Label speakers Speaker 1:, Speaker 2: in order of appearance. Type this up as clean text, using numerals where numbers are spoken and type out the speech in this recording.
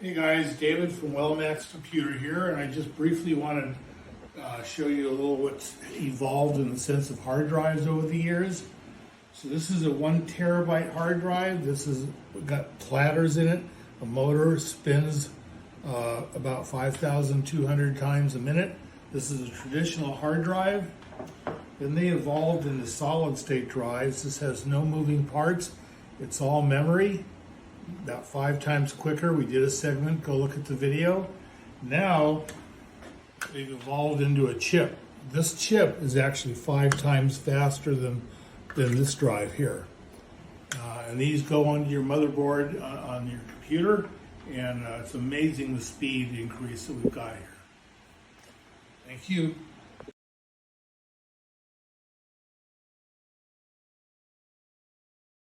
Speaker 1: Hey guys, David from WellMax Computer here, and I just briefly wanted to show you a little what's evolved in the sense of hard drives over the years. So this is a 1 terabyte hard drive. This has got platters in it. A motor spins about 5,200 times a minute. This is a traditional hard drive. Then they evolved into solid state drives. This has no moving parts. It's all memory. About 5 times quicker. We did a segment, go look at the video. Now they've evolved into a chip. This chip is actually 5 times faster than this drive here. And these go onto your motherboard on your computer, and it's amazing the speed increase that we've got here. Thank you.